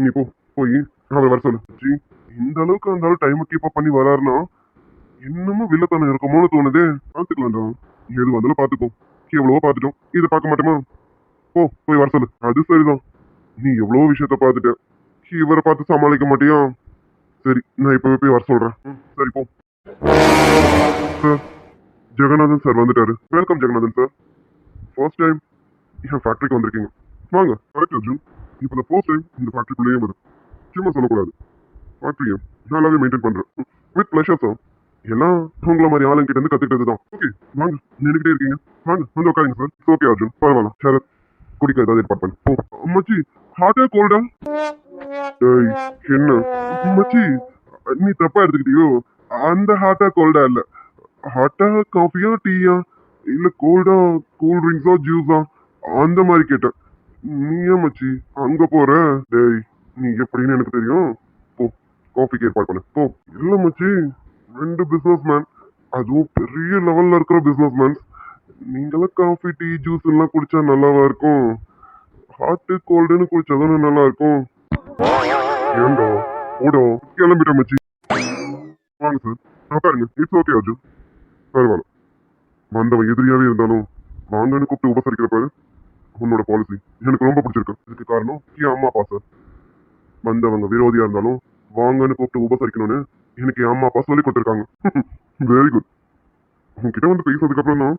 Speaker 2: நீ போய் அவர் வர சொல்லு. ஜி இந்த அளவுக்கு அந்த டைமை கீப் அப் பண்ணி வராருன்னா இன்னமும் வில்லத்தனம் இருக்குமோன்னு தோணுதே. பார்த்துக்கலாம்டா, எது வந்தாலும் பார்த்துப்போம். எவ்வளவோ பார்த்துட்டோம், இதை பார்க்க மாட்டோமா? போய் வர சொல்லு. அது சரிதான், நீ எவ்வளவோ விஷயத்த பார்த்துட்ட, இவரை பார்த்து சமாளிக்க மாட்டியா? சரி நான் இப்பவே போய் வர சொல்றேன். சரி போ. சார் ஜெகநாதன் சார் வந்துட்டாரு. Welcome Jagannathan sir. First time என் ஃபேக்டரிக்கு வந்திருக்கீங்க. வாங்க. கரெக்ட் அர்ஜுன், இப்போ இந்த ஃபர்ஸ்ட் டைம் இந்த ஃபேக்டரிக்குள்ளேயே வரும். சும்மா சொல்லக்கூடாது, ஃபேக்டரியை நல்லாவே மெயின்டைன் பண்றேன். With pleasure sir. எல்லாம் உங்களை மாதிரி ஆளுங்கிட்ட இருந்து கத்துக்கிட்டது தான். ஓகே வாங்க, நின்றுக்கிட்டே இருக்கீங்க, வாங்க வந்து உட்காருங்க சார். ஓகே அர்ஜுன், பரவாயில்ல. சரத் குடிக்க ஏதாவது ஏற்பாடு பண்ணு. மச்சி ஹாட்டா கோல்டா? என்ன மச்சி நீ தப்பா எடுத்துக்கிட்டியோ? அந்த ஹாட்டா கோல்டா இல்ல, ஹாட்டா காஃபியா டீயா இல்ல கோல்டா கூல் ட்ரிங்க்ஸா ஜூஸா அந்த மாதிரி கேட்டேன். நீ ஏன் மச்சி அங்க போற? டேய் நீ எப்படின்னு எனக்கு தெரியும். போ காஃபிக்கு ஏற்பாடு பண்ணு போ. இல்ல மச்சி, 2 பிசினஸ் மேன், அதுவும் பெரிய லெவல்ல இருக்கிற பிசினஸ் மேன், நீங்களும் காஃபி டீ ஜூஸ் எல்லாம் குடிச்சா நல்லாவா இருக்கும்? ஹாட்டு கோல்டுன்னு குடிச்சாதானே நல்லா இருக்கும். ஏண்டா ஓடோ கிளம்பிட்ட மச்சி. வாங்க சார் உட்காருங்க. இட்ஸ் ஓகே அர்ஜுன், பரவாயில்ல. வந்தவன் எதிரியாவே இருந்தாலும் வாங்கன்னு கூப்பிட்டு உபசரிக்கிற பாரு, உன்னோட பாலிசி எனக்கு ரொம்ப பிடிச்சிருக்கு. இதுக்கு காரணம் என் அம்மா அப்பா சார். வந்தவங்க விரோதியா இருந்தாலும் வாங்கன்னு கூப்பிட்டு உபசரிக்கணும்னு எனக்கு என் அம்மா அப்பா சொல்லி கொடுத்துருக்காங்க. Very good. உங்ககிட்ட வந்து பேசுறதுக்கு அப்புறம் தான்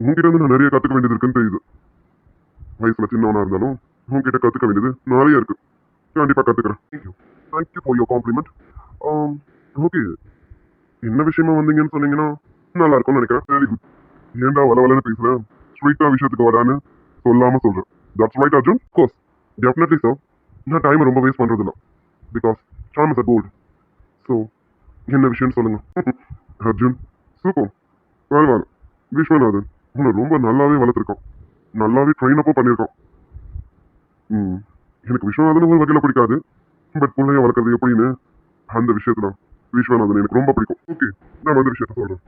Speaker 2: உங்ககிட்ட வந்து நான் நிறைய கத்துக்க வேண்டியது இருக்குன்னு தெரியுது. வயசுல சின்னவனா இருந்தாலும் உங்ககிட்ட கத்துக்க வேண்டியது நிறைய இருக்கு. கண்டிப்பா கத்துக்கிறேன். Thank you for your compliment. Okay, என்ன விஷயமா வந்தீங்கன்னு சொன்னீங்கன்னா நல்லா இருக்கும்னு நினைக்கிறேன். Very good. ஏன்டா வளவலன்னு பேசுறேன், ஸ்ட்ரைட்டா விஷயத்துக்கு வரான்னு சொல்லாம சொல்றேன். That's right Arjun. Course definitely sir. நான் டைமை ரொம்ப வேஸ்ட் பண்றது இல்லை, because time is a gold. So என்ன விஷயம்னு சொல்லுங்க. அர்ஜுன் சூப்பர், பரவாயில்ல. விஸ்வநாதன் உன்னை ரொம்ப நல்லாவே வளர்த்துருக்கான், நல்லாவே ட்ரெயின் அப்போ பண்ணியிருக்கான். எனக்கு விஸ்வநாதன் ஒரு வகையில் பிடிக்காது, பட் பிள்ளைய வளர்க்குறது எப்படின்னு அந்த விஷயத்துல விஸ்வநாதன் எனக்கு ரொம்ப பிடிக்கும். ஓகே, நான் வந்து விஷயத்த சொல்றேன்.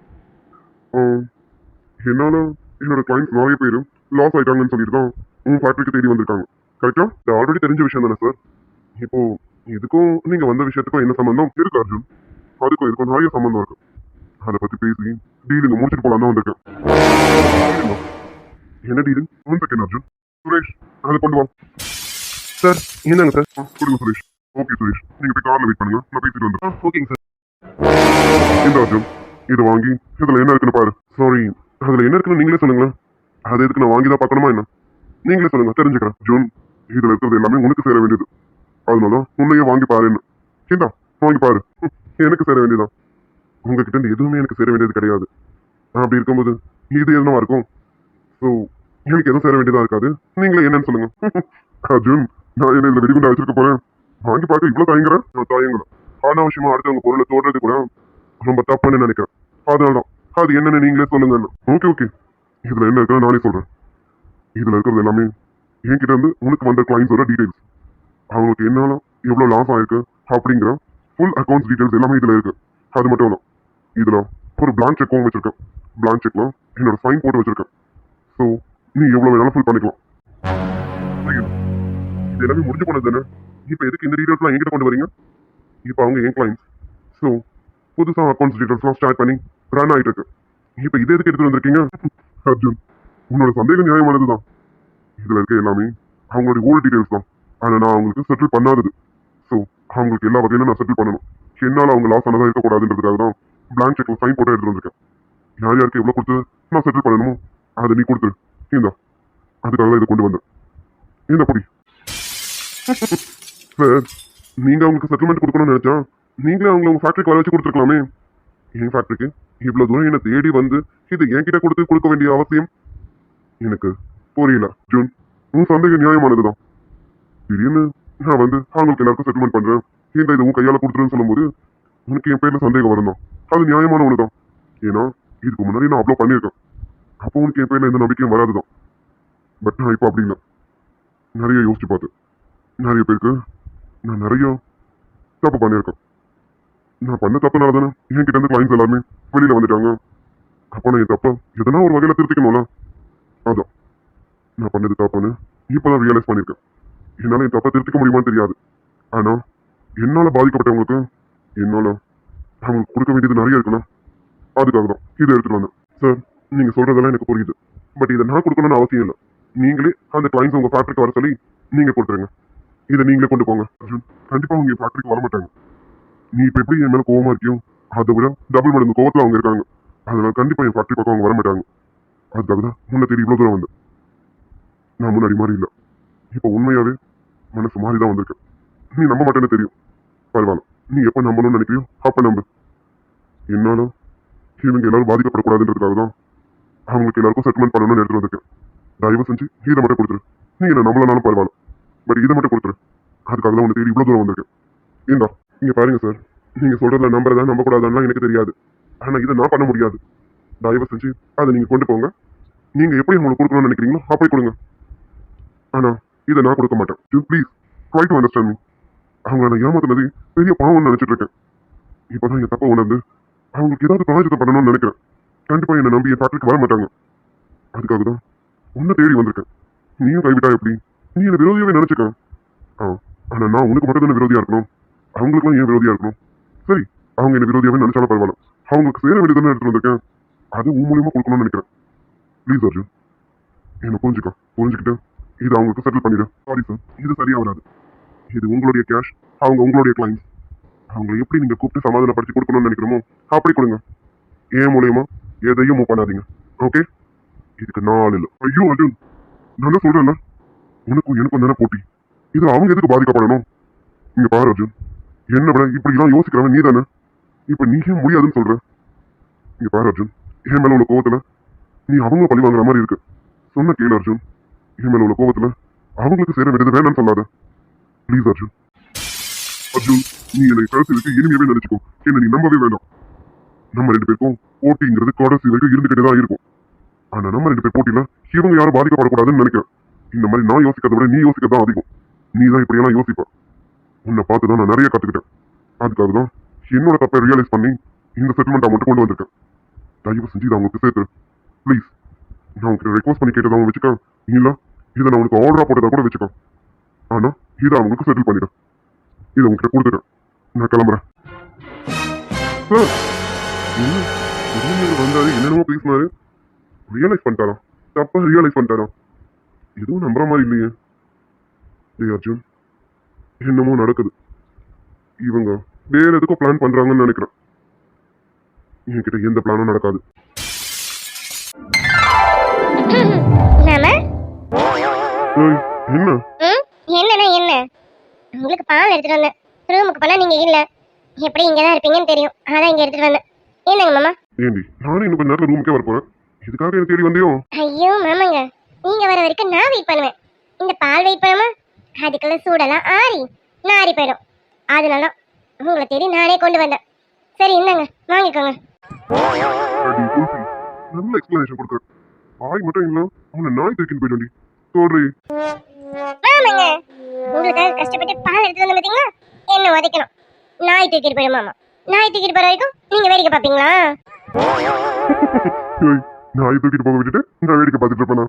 Speaker 2: என்னால என்னோட கிளைண்ட்ஸ் நிறைய பேர் லாஸ் ஆயிட்டாங்கன்னு சொல்லிட்டு தான் உங்க ஃபேக்டரிக்கு தேடி வந்திருக்காங்க. கரெக்டா? இது ஆல்ரெடி தெரிஞ்ச விஷயம் தானே சார்? இப்போ இதுக்கும் நீங்க வந்த விஷயத்துக்கும் என்ன சம்பந்தம் இருக்கு அர்ஜுன்? அதுக்கும் இதுக்கும் நிறைய சம்பந்தம் இருக்கு. அதை பத்தி பேசி டீலிங்க முடிச்சுட்டு போலாம் தான் வந்திருக்கேன். என்ன dealing? One second Arjun. Suresh, அதை கொண்டு வா. சார், என்னங்க சார்? கொடுங்க சுரேஷ். ஓகே சுரேஷ், நீங்க போய் கார்ல வெயிட் பண்ணுங்க, நான் பேசிட்டு வந்துடுறேன். ஓகேங்க சார். இந்த அர்ஜுன், இதை வாங்கி இதுல என்ன இருக்குன்னு பாரு. சாரி, அதுல என்ன இருக்குன்னு நீங்களே சொல்லுங்களேன். அது எதுக்கு நான் வாங்கி தான் பார்க்கணுமா என்ன? நீங்களே சொல்லுங்க, தெரிஞ்சுக்கிறேன். ஜூன், இதுல இருக்கிறது எல்லாமே உனக்கு சேர வேண்டியது. அதனால உன்னையே வாங்கி பாருன்னு. ஏண்டா வாங்கி பாரு, எனக்கு சேர வேண்டியதான். உங்ககிட்ட இருந்து எதுவுமே எனக்கு சேர வேண்டியது கிடையாது. அப்படி இருக்கும்போது இது என்னவா இருக்கும்? ஸோ எனக்கு எதுவும் சேர வேண்டியதா இருக்காது. நீங்களே என்னன்னு சொல்லுங்க. அர்ஜுன், நான் என்ன இதுல வெடிகுண்டா வச்சிருக்க போறேன்? வாங்கி பார்க்க இவ்வளவு தயங்குறேன்? நான் தயங்கல. அனாவசியமா அடுத்தவங்க பொருளை தோடுறது கூட ரொம்ப தப்புன்னு நினைக்கிறேன். அதனாலதான் அது என்னன்னு நீங்களே சொல்லுங்க. ஓகே ஓகே, இதுல என்ன இருக்குன்னு நானே சொல்றேன். இதுல இருக்கிறது எல்லாமே என்கிட்ட இருந்து உனக்கு வந்த கிளைண்ட்ஸோட டீடைல்ஸ், அவங்களுக்கு என்னால எவ்வளவு லாஸ் ஆயிருக்கு அப்படிங்கிற ஃபுல் அக்கௌண்ட்ஸ் டீடைல்ஸ் எல்லாமே இதுல இருக்கு. அது மட்டும் இல்ல, இதுல ஒரு பிளாங்க் செக்கும் வச்சிருக்கேன். பிளாங்க் செக்ல என்னோட சைன் போட்டு வச்சிருக்கேன். ஸோ நீ எவ்வளவு வேணாலும் ஃபில் பண்ணிக்கலாம். ஐயோ, இது எல்லாமே முடிஞ்சு போனது தானே? இப்போ எதுக்கு இந்த டீடைல்ஸ்லாம் என்கிட்ட கொண்டு வரீங்க? இப்போ அவங்க என் கிளைண்ட்ஸ். ஸோ புதுசாக அக்கௌண்ட்ஸ் டீடைல்ஸ்லாம் ஸ்டார்ட் பண்ணி ரன் ஆகிட்டு இருக்கு. இப்போ இதை எதுக்கு எடுத்துட்டு வந்திருக்கீங்க? அர்ஜுன், உன்னோட சந்தேகம் நியாயமானதுதான். இதுல இருக்க எல்லாமே அவங்களுடைய ஓல்டு டீடைல்ஸ் தான். ஆனால் நான் அவங்களுக்கு செட்டில் பண்ணாதது. ஸோ அவங்களுக்கு எல்லா வகையிலும் நான் செட்டில் பண்ணணும். என்னால் அவங்க லாஸ் ஆனதாக இருக்கக்கூடாதுன்றதுக்காக தான் பிளாங்க் செக்ல சைன் போட்டு எடுத்துட்டு வந்திருக்கேன். யார் யாருக்கு எவ்வளோ கொடுத்து நான் செட்டில் பண்ணணுமோ அதை நீ கொடுத்துரு. இந்த அதுக்காக இதை கொண்டு வந்தேன். இந்த பொடி சார், நீங்க அவங்களுக்கு செட்டில்மெண்ட் கொடுக்கணும்னு நினைச்சா நீங்களே அவங்களை உங்க ஃபேக்டரிக்கு வர வச்சு கொடுத்துருக்கலாமே. என் ஃபேக்டரிக்கு இவ்வளவு தூரம் என்னை தேடி வந்து இது என்கிட்ட கொடுக்க வேண்டிய அவசியம் எனக்கு புரியல. ஜூன், உன் சந்தேகம் நியாயமானதுதான். திடீர்னு நான் வந்து அவங்களுக்கு எல்லாருக்கும் செட்டில்மெண்ட் பண்றேன், இந்த இதை உன் கையால கொடுத்துருன்னு சொல்லும்போது உனக்கு என் பேர்ல சந்தேகம் வரும் தான். அது நியாயமான ஒண்ணுதான். ஏன்னா இதுக்கு முன்னாடி நான் அவ்வளோ பண்ணியிருக்கேன். அப்போ உனக்கு என் பேர்ல எந்த நம்பிக்கையும் வராதுதான். பட் நான் இப்போ அப்படி இல்லை. நிறைய யோசிச்சு பார்த்து நிறைய பேருக்கு நான் நிறைய தப்பு பண்ணியிருக்கேன். நான் பண்ண தப்புனால தானே என்கிட்ட இருந்து கிளைண்ட்ஸ் எல்லாருமே வெளியில வந்துட்டாங்க. அப்போ நான் என் தப்பை எதனா ஒரு வகையில திருத்திக்கணும்ல. அதான் நான் பண்ணது தப்புன்னு இப்போதான் ரியலைஸ் பண்ணியிருக்கேன். என்னால என் தப்பை திருத்திக்க முடியுமான்னு தெரியாது. ஆனா என்னால பாதிக்கப்பட்டவங்களுக்கு என்னால அவங்களுக்கு கொடுக்க வேண்டியது நிறைய இருக்குண்ணா. அதுக்காக தான் இதை எடுத்துட்டு வந்தேன். சார், நீங்க சொல்றதெல்லாம் எனக்கு புரியுது. பட் இதை நான் கொடுக்கணும்னு அவசியம் இல்லை. நீங்களே அந்த கிளைண்ட்ஸ் உங்க ஃபேக்டரிக்கு வர சொல்லி நீங்க கொடுத்துருங்க. இதை நீங்களே கொண்டு போங்க. அர்ஜுன், கண்டிப்பா அவங்க என் ஃபேக்டரிக்கு வர மாட்டாங்க. நீ இப்ப எப்படி என் மேல கோவமா இருக்கியோ அதை விட டபுள் மடங்கு கோவத்துல அவங்க இருக்காங்க. அதனால கண்டிப்பா என் ஃபேக்டரி பக்கம் அவங்க வர மாட்டாங்க. அதுக்காக தான் முன்ன தேடி இவ்வளவு தூரம் வந்து. நான் முன்னாடி மாதிரி இல்லை. இப்போ உண்மையாவே மனசு மாறி தான் வந்திருக்கேன். நீ நம்ப மாட்டேன்னு தெரியும். பரவாயில்ல, நீ எப்ப நம்பணும்னு நினைக்கிறியோ அப்ப நம்பு. என்னாலும் இவங்க எல்லாரும் பாதிக்கப்படக்கூடாதுன்றதுக்காக தான் அவங்களுக்கு எல்லாருக்கும் செட்டில்மெண்ட் பண்ணணும்னு எடுத்துட்டு வந்திருக்கேன். தயவு செஞ்சு இதை மட்டும் கொடுத்துரு. நீங்க என்ன நம்பலனாலும் பரவாயில்ல, பட் இதை மட்டும் கொடுத்துரு. அதுக்காக தான் உன்னை தேடி இவ்வளவு தூரம் வந்திருக்கேன். ஏண்டா நீங்க பாருங்க சார், நீங்க சொல்றதுல நம்புறதா நம்பக்கூடாதான்லாம் எனக்கு தெரியாது. ஆனா இதை நான் பண்ண முடியாது. தயவு செஞ்சு அதை நீங்க கொண்டு போங்க. நீங்க எப்படி உங்களுக்கு கொடுக்கணும்னு நினைக்கிறீங்களோ அப்படி கொடுங்க. ஆனா இதை நான் கொடுக்க மாட்டேன். Please try to understand me. அவங்கள நான் ஏமாத்துனது பெரிய பாவம்னு நினைச்சிட்டு இருக்கேன். இப்பதான் என் தப்ப உணர்ந்து அவங்களுக்கு ஏதாவது பிராஜத்தை பண்ணணும்னு நினைக்கிறேன். கண்டிப்பா என்னை நம்பி என் ஃபேக்டரிக்கு வர மாட்டாங்க. அதுக்காக தான் உன்னை தேடி வந்திருக்கேன். நீயும் கைவிட்டா எப்படி? நீ என்ன விரோதியாவே நினைச்சுக்க. ஆனா நான் உனக்கு மட்டும் தானே விரோதியா இருக்கணும். அவங்களுக்குலாம் ஏன் விரோதியா இருக்கணும்? சரி, அவங்க என்ன விரோதியாவே நினைச்சாலும் பரவாயில்ல. அவங்களுக்கு சேர வேண்டியதுன்னு எடுத்துட்டு வந்திருக்கேன். அது உன் மூலியமா கொடுக்கணும்னு நினைக்கிறேன். ப்ளீஸ் அர்ஜுன், என்ன புரிஞ்சுக்கிட்டு இது அவங்களுக்கு செட்டில் பண்ணிடு. சாரி சார், இது சரியா வராது. இது உங்களுடைய கேஷ், அவங்க உங்களுடைய கிளைண்ட்ஸ். அவங்களை எப்படி நீங்க கூப்பிட்டு சமாதானப்படுத்தி கொடுக்கணும்னு நினைக்கிறோமோ அப்படி கொடுங்க. ஏன் மூலியமா எதையும் மூவ் பண்ணாதீங்க. ஓகே? இதுக்கு நாள் இல்லை. ஐயோ அர்ஜுன், நான் சொல்றேன்ல, உனக்கும் எனக்கும் தானே போட்டி. இதுல அவங்க எதுக்கு பாதிக்கப்படணும்? இங்க பாரு அர்ஜுன், என்ன விட இப்படி எல்லாம் யோசிக்கிறவன் நீ தானே. இப்ப நீயே முடியாதுன்னு சொல்ற. இங்க பாரு அர்ஜுன், என் மேல உள்ள கோவத்துல நீ அவங்க பழி வாங்குற மாதிரி இருக்கு. சொன்ன கேளு அர்ஜுன், என் மேல உள்ள கோவத்துல அவங்களுக்கு சேர வேண்டியது வேணான்னு சொல்லாத. ப்ளீஸ் அர்ஜுன். அர்ஜுன், நீ என்னை கருத்து இனிமையாவே நினைச்சுக்கோ. என்ன நீ நம்பவே வேண்டாம். நம்ம ரெண்டு பேருக்கும் போட்டிங்கிறது கடைசி வரைக்கும் இருந்துகிட்டே தான் இருக்கும். ஆனா நம்ம ரெண்டு பேர் போட்டியில இவங்க யாரும் பாதிக்கப்படக்கூடாதுன்னு நினைக்கிறேன். இந்த மாதிரி நான் யோசிக்கிறத விட நீ யோசிக்கதான் அதிகம். நீ தான் இப்படியெல்லாம் யோசிப்ப. உன்னை பார்த்துதான் நான் நிறைய கத்துக்கிட்டேன். அதுக்காக தான் என்னோட தப்பை ரியலைஸ் பண்ணி இந்த செட்டில்மெண்ட் அமௌண்ட் கொண்டு வந்திருக்கேன். தயவு செஞ்சு இதை அவங்களுக்கு சேர்த்து ப்ளீஸ். நான் உங்ககிட்ட ரெக்வஸ்ட் பண்ணி கேட்டதை அவங்க வச்சுக்க, இல்லை இதை நான் உனக்கு ஆர்டரா போட்டதை கூட வச்சுக்கோ. ஆனா இதை அவங்களுக்கு செட்டில் பண்ணிடு. இதை உங்ககிட்ட கொடுத்துட்டேன். நான் கிளம்புறேன். சார் என்ன வந்தாரு, என்னென்னமோ பேசினாரு, ரியலைஸ் பண்ணிட்டாரா? தப்பா ரியலைஸ் பண்ணிட்டாரா? எதுவும் நம்புற மாதிரி இல்லையே. டேய் அர்ஜுன், என்னமோ நடக்குது. இவங்க வேற எதுக்கும் பிளான் பண்றாங்கன்னு நினைக்கிறேன். என்கிட்ட எந்த பிளானும் நடக்காது.
Speaker 4: மாமா
Speaker 2: ஏய், என்ன
Speaker 4: என்னன்னா என்ன? உங்களுக்கு பால் எடுத்துட்டு வந்தேன். ரூமுக்கு போனா நீங்க இல்ல. எப்படி இங்க தான் இருப்பீங்கன்னு தெரியும், அதான் இங்க எடுத்துட்டு வந்தேன். என்னங்க மாமா?
Speaker 2: ஏண்டி, நானும் இன்னும் கொஞ்ச நேரத்துல ரூமுக்கே வரப்போறேன். இதுக்காக என்ன தேடி வந்தியோ?
Speaker 4: ஐயோ மாமாங்க, நீங்க வர வரைக்கும் நான் வெயிட் பண்ணுவேன். இந்த பால் வெயிட் பண்ணாம அதுக்குள்ள சூடெல்லாம் ஆறி நாரி போயிடும். அதனால உங்களை தேடி நானே கொண்டு வந்தேன். சரி இந்தாங்க, வாங்கிக்கோங்க.
Speaker 2: அடி குல்ஃபி, நல்ல எக்ஸ்பிளனேஷன் கொடுக்குறேன். ஆய் மட்டும் இல்ல, அவனை நாய் தூக்கின்னு போயிட்டு சொல்றி.
Speaker 4: மாமாங்க, உங்களுக்காக கஷ்டப்பட்டு பால் எடுத்து வந்து பாத்தீங்களா, என்ன உதைக்கணும். நாய் தூக்கிட்டு போயிடும் மாமா. நாய் தூக்கிட்டு போற வரைக்கும் நீங்க வேடிக்கை பாப்பீங்களா?
Speaker 2: ஏய், நாய் தூக்கிட்டு போக விட்டுட்டு நான் வேடிக்கை பார்த்துட்டு இருப்பேனா?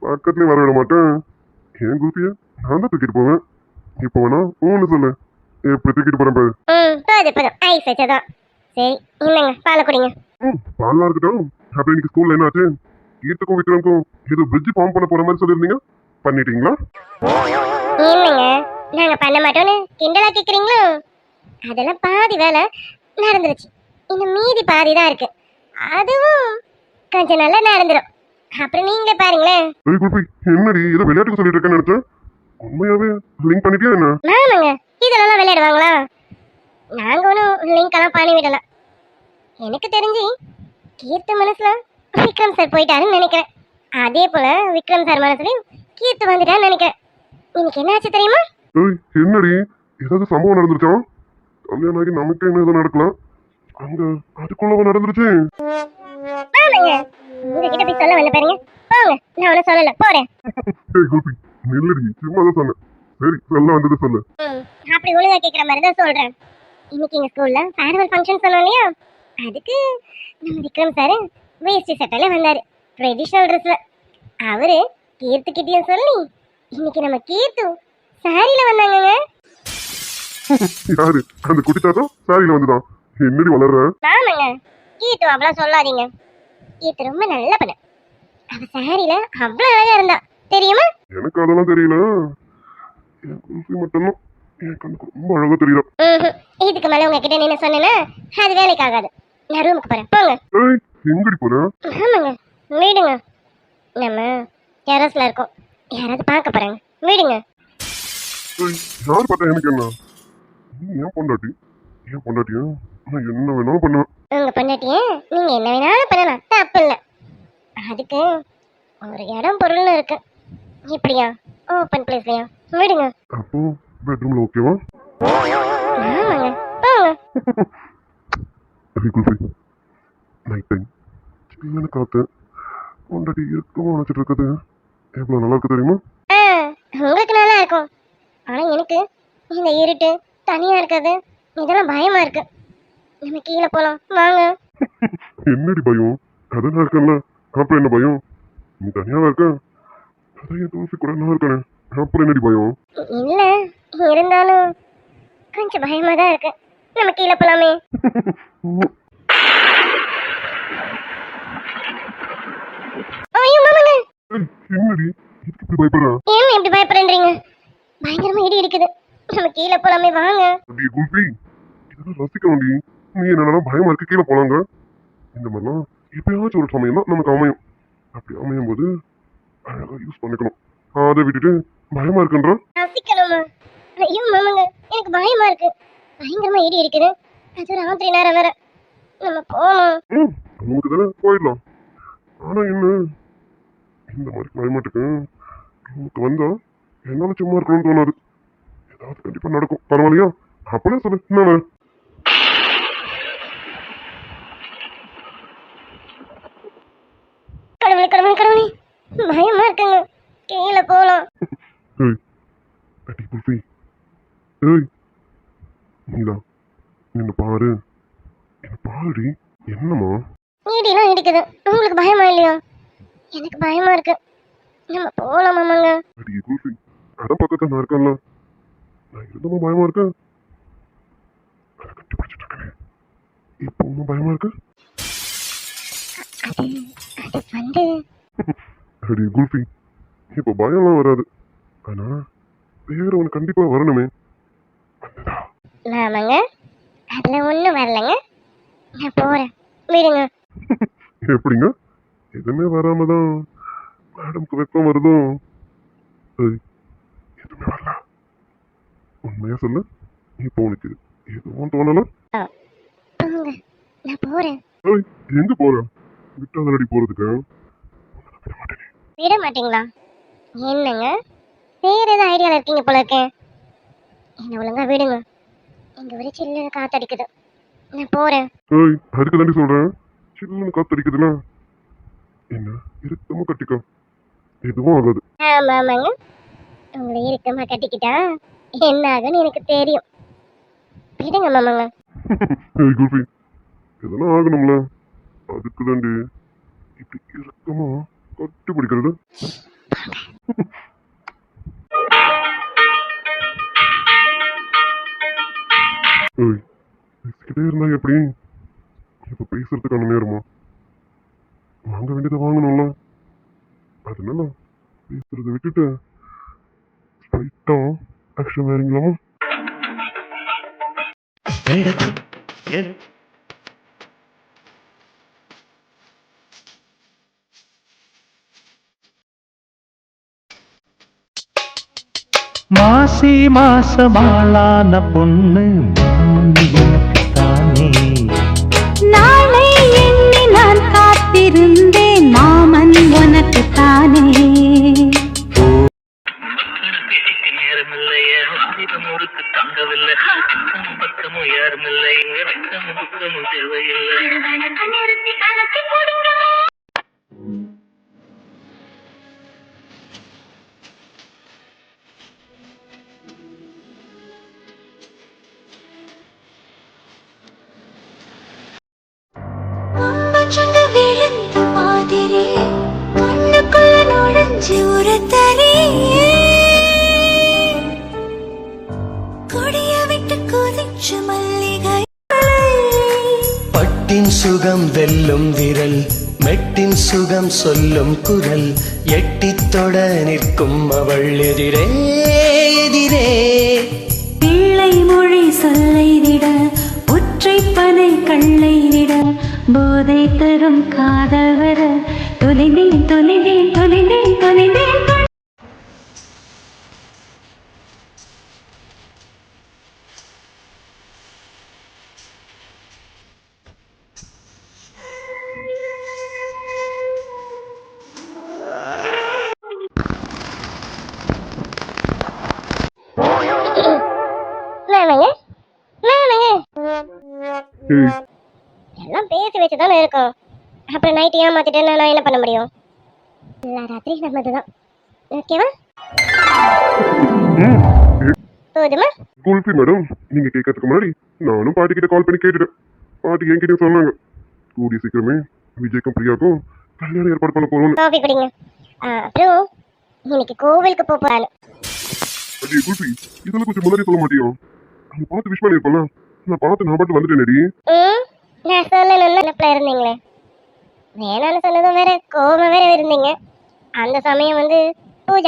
Speaker 2: பக்கத்துலயும் வர விட மாட்டேன். ஏன் குல்ஃபிய நான் தான் தூக்கிட்டு போவேன். இப்போ வேணா ஊன்னு சொல்லு, எப்படி தூக்கிட்டு போறேன் பாரு.
Speaker 4: போதும் ஐஸ் வச்சதான். சரி என்னங்க, பாலை குடிங்க.
Speaker 2: பாலா இருக்கட்டும். அப்புறம் இன்னைக்கு ஸ்கூல்ல என்ன ஆச்சு? கீர்த்துக்கும் விக்ரமுக்கும் ஏதோ பிரிட்ஜ் ஃபார்ம் பண்ண போற மாதிரி சொல்லியிருந்தீங்க, பண்ணிட்டீங்களா?
Speaker 4: என்னங்க, நாங்க பண்ண மாட்டோம்னு கிண்டலா கேக்குறீங்களோ? அதெல்லாம் பாதி வேலை நடந்துருச்சு, இன்னும் மீதி பாதி தான் இருக்கு. அதுவும் கொஞ்சம் நல்லா நடந்துரும். அப்புறம் நீங்களே பாருங்களேன்.
Speaker 2: ஏய் குல்ஃபி, என்னடி ஏதோ விளையாட்டுக்கு சொல்லிட்டு இருக்கேன்னு நினைச்சேன். உண்மையாவே லிங்க் பண்ணிட்டியா என்ன?
Speaker 4: ஆமாங்க, இதெல்லாம் விளையாடுவாங்களா? நாங்க ஒன்றும் லிங்க் எல்லாம் பண்ணி விடலாம். எனக்கு தெரிஞ்சு கீர்த்து மனசுல விக்ரம் சார் போயிட்டாருன்னு நினைக்கிறேன். அதே போல விக்ரம் சார் மனசுலயும் கீர்த்து வந்துட்டான்னு நினைக்கிறேன். இன்னைக்கு என்ன ஆச்சு தெரியுமா?
Speaker 2: ஏய் என்னடி, ஏதாவது சம்பவம் நடந்துருச்சா? கல்யாணம் ஆகி நமக்கு என்ன ஏதோ நடக்கலாம், அங்க அதுக்குள்ளவ நடந்துருச்சு.
Speaker 4: ஆமாங்க, உங்ககிட்ட போய் சொல்ல வரல பாருங்க. போங்க, நான் ஒன்றும் சொல்லல, போறேன்.
Speaker 2: ஏய் குல்ஃபி, நில்லடி, சும்மா தான் சொன்னேன். சரி சொல்ல வந்தது சொல்லு.
Speaker 4: அப்படி ஒழுங்கா கேட்குற மாதிரி தான் சொல்றேன். இன்னைக்கு எங்க ஸ்கூல்ல ஃபேர்வெல் ஃபங்க்ஷன் சொன்னோம் இல்லையா, அதுக்கு நம்ம விக்ரம் சார் வேஷ்டி சட்டையில வந்தாரு, ட்ரெடிஷ்னல் ட்ரெஸ்ல. அவரு கீர்த்து கிட்டியும் சொல்லி இன்னைக்கு நம்ம கீர்த்து சாரியில வந்தாங்கங்க.
Speaker 2: யாரு அந்த குட்டி தாத்தா சாரியில வந்துதான்? என்னடி வளர்ற?
Speaker 4: ஆமாங்க, கீர்த்து அவ்வளோ சொல்லாதீங்க. கீர்த்து ரொம்ப நல்ல பொண்ணு. அவ சாரியில அவ்வளோ அழகா இருந்தா தெரியுமா?
Speaker 2: எனக்கு அதெல்லாம் தெரியல. என் குல்ஃபி மட்டும்தான் என் கண்ணுக்கு ரொம்ப அழகா தெரியல.
Speaker 4: இதுக்கு மேல உங்ககிட்ட என்ன சொன்னேன்னா அது வேலைக்கு ஆகாது. நான் ரூமுக்கு போறேன், போங்க.
Speaker 2: ஏய் எங்கடி போற?
Speaker 4: ஆமாங்க, வீடுங்க. நம்ம டெரஸ்ல இருக்கோம், யாராவது பார்க்க போறாங்க, வீடுங்க.
Speaker 2: ஏய் யார் பார்த்தா எனக்கு என்ன? நீ ஏன் பொண்டாட்டி? ஏன் பொண்டாட்டியா? நான் என்ன வேணாலும் பண்ணுவேன்.
Speaker 4: உங்க பொண்டாட்டிய நீங்க என்ன வேணாலும் பண்ணலாம், தப்பு இல்லை. அதுக்கு ஒரு இடம் பொருள்னு இருக்கு. இப்படியா ஓப்பன் பிளேஸ்லயா? வீடுங்க.
Speaker 2: அப்போ பெட்ரூம்ல ஓகேவா?
Speaker 4: ஆமாங்க, போங்க.
Speaker 2: ஏய் குல்ஃபி, நைட் டைம் சில்லுன்னு காத்து பொண்டாட்டி இருக்கவும் நினைச்சிட்டு இருக்குது. எவ்வளவு நல்லா இருக்கு தெரியுமா?
Speaker 4: உங்களுக்கு நல்லா இருக்கும். ஆனா எனக்கு இந்த இருட்டு தனியா இருக்கிறது இதெல்லாம் பயமா இருக்கு. நம்ம கீழே போலாம், வாங்க.
Speaker 2: என்னடி பயம்? அதான் நான் இருக்கேன்ல, அப்புறம் என்ன பயம்? நீ தனியாவா இருக்க? அதான் என் தோசி கூட நான் இருக்கேன், அப்புறம் என்னடி பயம்?
Speaker 4: இல்ல, இருந்தாலும் கொஞ்சம் பயமா தான் இருக்கு. நம்ம கீழே போலாமே. ஐயோ மாமாங்க,
Speaker 2: ஏய், என்னடி இதுக்கு இப்படி பயப்படுற?
Speaker 4: ஏன் இப்படி பயப்படுறீங்க? பயங்கரமா இடி இருக்குது, நம்ம கீழே போலாமே, வாங்க.
Speaker 2: அடி குல்ஃபி, இதெல்லாம் ரசிக்கணும்டி. நீ என்னன்னா பயமா இருக்கு கீழே போலாங்க. இந்த மாதிரிலாம் எப்பயாச்சும் ஒரு சமயம் தான் நமக்கு அமையும். அப்படி அமையும் போது அழகா யூஸ் பண்ணிக்கணும். அதை விட்டுட்டு பயமா இருக்குன்ற
Speaker 4: ரசிக்கணுமா? ஐயோ மாமாங்க, எனக்கு பயமா இருக்கு. பயங்கரமா இடி இருக்குது, அது ராத்திரி நேரம் வேற. நம்ம போகணும்.
Speaker 2: நமக்கு தானே போயிடலாம். ஆனா என்ன, இந்த மாதிரி கிளைமேட்டுக்கு நமக்கு வந்தா என்னால சும்மா இருக்கணும்னு தோணாது. ஏதாவது கண்டிப்பா நடக்கும். பரவாயில்லையா? அப்பனே சொல்லு. என்ன
Speaker 4: கடவுளே கடவுளே கடவுளே, பயமா இருக்குங்க, கீழே போலாம்.
Speaker 2: ஏய் அடி குல்ஃபி, ஏய் நீலா, என்ன பாரு, என்ன பாருடி. என்னம்மா?
Speaker 4: இடிலாம் இடிக்குது, உங்களுக்கு பயமா இல்லையா? எனக்கு பயமா இருக்கு. நம்ம போலாம் மாமாங்க.
Speaker 2: அடி குல்ஃபி, அதான் பக்கத்துல நான் இருக்கேன்ல, நான் இருந்தமா பயமா இருக்கேன். அதை கட்டி பிடிச்சிட்டு இருக்கேன். இப்போ ஒன்றும் பயமா இருக்கு?
Speaker 4: அது வந்து
Speaker 2: அடி குல்ஃபி, இப்போ பயம்லாம் வராது. ஆனா வேற ஒன்று கண்டிப்பா வரணுமே. வந்துடா.
Speaker 4: மாமாங்க, அதுல ஒண்ணும் வரலங்க. நான் போறேன், விடுங்க.
Speaker 2: எப்படிங்க? எதுவுமே வராம தான் மேடம்க்கு வெப்பம் வருதோ? ஏய், எதுவுமே வரல. உண்மையா சொல்லு, இப்போ உனக்கு எதுவும் தோணல?
Speaker 4: போங்க, நான் போறேன்.
Speaker 2: ஏய், எங்க போற? விட்டாதடி போறதுக்கு. விட மாட்டேனே.
Speaker 4: விட மாட்டீங்களா? என்னங்க, வேற ஏதாவது ஐடியால இருக்கீங்க போல இருக்கேன். என்ன ஒழுங்கா விடுங்க. இங்க ஒரு சில்லுன்னு காத்தடிக்குது, நான் போறேன்.
Speaker 2: ஏய், அதுக்கு தாண்டி சொல்றேன். சில்லுன்னு காத்தடிக்குதுல, என்ன இறுக்கமா கட்டிக்கோ, எதுவும் ஆகாது.
Speaker 4: ஆமாங்க, உங்களை இறுக்கமா கட்டிக்கிட்டா என்ன ஆகுன்னு எனக்கு தெரியும். விடுங்க மாமாங்க.
Speaker 2: ஏய் குல்ஃபி, இதெல்லாம் ஆகணும்ல, அதுக்கு தாண்டி இப்படி இறுக்கமா கட்டி பிடிக்கிறது. ஏய், பேசிக்கிட்டே இருந்தா எப்படி? இப்ப பேசுறதுக்கான நேரமா? வாங்க வேண்டியதை வாங்கணும்ல, அதனால பேசுறதை விட்டுட்டு ஸ்ட்ரைட்டா ஆக்ஷன் வேறீங்களா?
Speaker 1: மாசி மாசமாளான பொண்ணு தானே.
Speaker 5: நாளை எண்ணி நான் காத்திருந்தேன் மாமன் உனக்கு தானே.
Speaker 1: நேரமில்லையே முறுக்கு தங்கவில்லை, பக்கமும் யாருமில்லை, வெக்கமும் புக்கமும் தேவையில்லை.
Speaker 5: அம்பச்சங்க விழுந்த மாதிரி கண்ணுக்குள்ள நுழைஞ்சு உரத்தரே கொடிய விட்டு கொதிச்சு மல்லிகை
Speaker 6: பட்டின் சுகம் வெல்லும் விரல், மெட்டின் சுகம் சொல்லும் குரல், எட்டித் தொட நிற்கும் அவள் எதிரே எதிரே.
Speaker 5: பிள்ளை மொழி சொல்லைதிட ஒற்றை பனை கள்ளைதிட போதை தரும் காதல் வர தொலைந்தேன் தொலைந்தேன் தொலைந்தேன் தொலைந்தேன்.
Speaker 4: மாமாங்க, மாமாங்க,
Speaker 2: ஏய்,
Speaker 4: எல்லாம் பேசி வச்சு தானே இருக்கோம். அப்புறம் நைட்டு ஏமாத்திட்டேன்னா நான் என்ன பண்ண முடியும்? எல்லா ராத்திரி நம்மதுதான். ஓகேவா? போதுமா?
Speaker 2: குல்ஃபி மேடம், நீங்க கேட்கறதுக்கு முன்னாடி நானும் பாட்டி கிட்ட கால் பண்ணி கேட்டுட்டேன். பாட்டி என்கிட்ட சொன்னாங்க, கூடிய சீக்கிரமே விஜய்க்கும் பிரியாக்கும் கல்யாணம் ஏற்பாடு பண்ண போறோம்னு.
Speaker 4: காஃபி குடிங்க. அப்புறம் இன்னைக்கு கோவிலுக்கு போறான்னு.
Speaker 2: அடி குல்ஃபி, இதெல்லாம் கொஞ்சம் முன்னாடி சொல்ல மாட்டியோ? அவங்க பார்த்து விஷ் பண்ணிருப்பல, நான் பார்த்து நான் பாட்டு வந்துட்டேனடி.
Speaker 4: நான் சொல்லணும்னு நினைப்புல இருந்தீங்களே, வேணான்னு சொன்னதும் வேற கோபம் வேற இருந்தீங்க. அந்த சமயம்